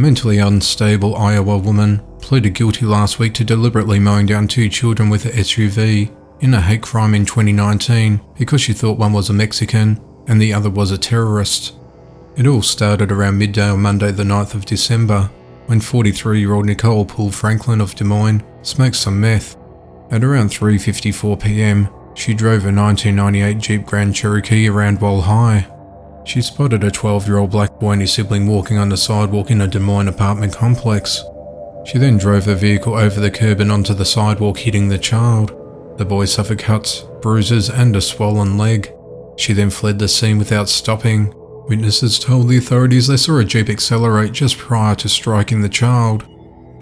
mentally unstable Iowa woman pleaded guilty last week to deliberately mowing down 2 children with an SUV in a hate crime in 2019 because she thought one was a Mexican and the other was a terrorist. It all started around midday on Monday the 9th of December when 43-year-old Nicole Paul Franklin of Des Moines smoked some meth. At around 3:54 p.m, she drove a 1998 Jeep Grand Cherokee around Wall High. She spotted a 12-year-old black boy and his sibling walking on the sidewalk in a Des Moines apartment complex. She then drove her vehicle over the curb and onto the sidewalk, hitting the child. The boy suffered cuts, bruises and a swollen leg. She then fled the scene without stopping. Witnesses told the authorities they saw a Jeep accelerate just prior to striking the child.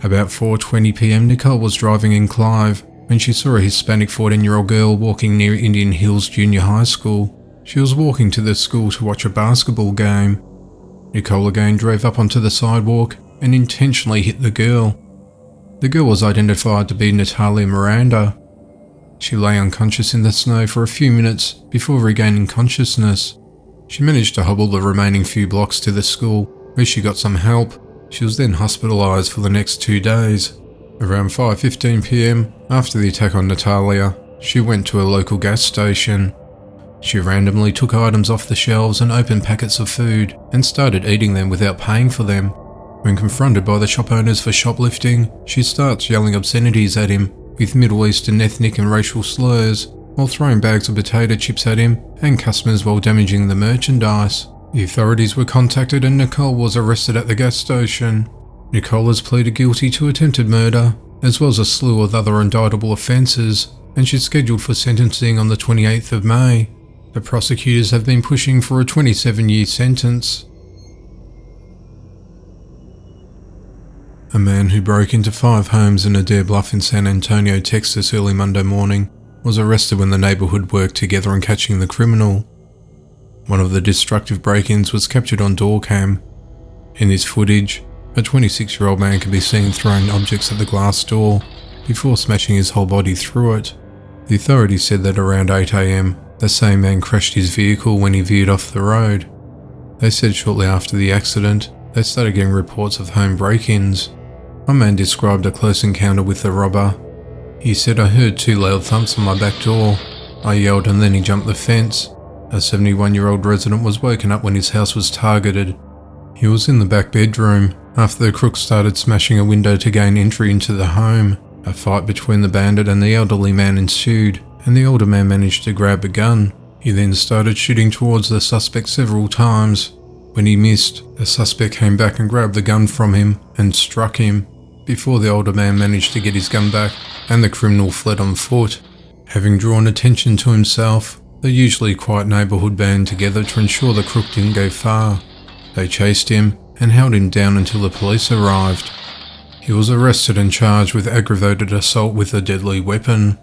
About 4:20 p.m, Nicole was driving in Clive when she saw a Hispanic 14-year-old girl walking near Indian Hills Junior High School. She was walking to the school to watch a basketball game. Nicole again drove up onto the sidewalk and intentionally hit the girl. The girl was identified to be Natalia Miranda. She lay unconscious in the snow for a few minutes before regaining consciousness. She managed to hobble the remaining few blocks to the school, where she got some help. She was then hospitalised for the next 2 days. Around 5:15 p.m, after the attack on Natalia, she went to a local gas station. She randomly took items off the shelves and opened packets of food and started eating them without paying for them. When confronted by the shop owners for shoplifting, she starts yelling obscenities at him with Middle Eastern ethnic and racial slurs, while throwing bags of potato chips at him and customers while damaging the merchandise. The authorities were contacted and Nicole was arrested at the gas station. Nicole has pleaded guilty to attempted murder, as well as a slew of other indictable offences, and she's scheduled for sentencing on the 28th of May. The prosecutors have been pushing for a 27-year sentence. A man who broke into 5 homes in Adair Bluff in San Antonio, Texas early Monday morning was arrested when the neighbourhood worked together on catching the criminal. One of the destructive break-ins was captured on door cam. In this footage, a 26-year-old man can be seen throwing objects at the glass door before smashing his whole body through it. The authorities said that around 8 a.m, the same man crashed his vehicle when he veered off the road. They said shortly after the accident, they started getting reports of home break-ins. One man described a close encounter with the robber. He said, "I heard 2 loud thumps on my back door. I yelled and then he jumped the fence." A 71-year-old resident was woken up when his house was targeted. He was in the back bedroom after the crook started smashing a window to gain entry into the home. A fight between the bandit and the elderly man ensued, and the older man managed to grab a gun. He then started shooting towards the suspect several times. When he missed, the suspect came back and grabbed the gun from him and struck him, before the older man managed to get his gun back and the criminal fled on foot. Having drawn attention to himself, the usually quiet neighbourhood band together to ensure the crook didn't go far. They chased him and held him down until the police arrived. He was arrested and charged with aggravated assault with a deadly weapon.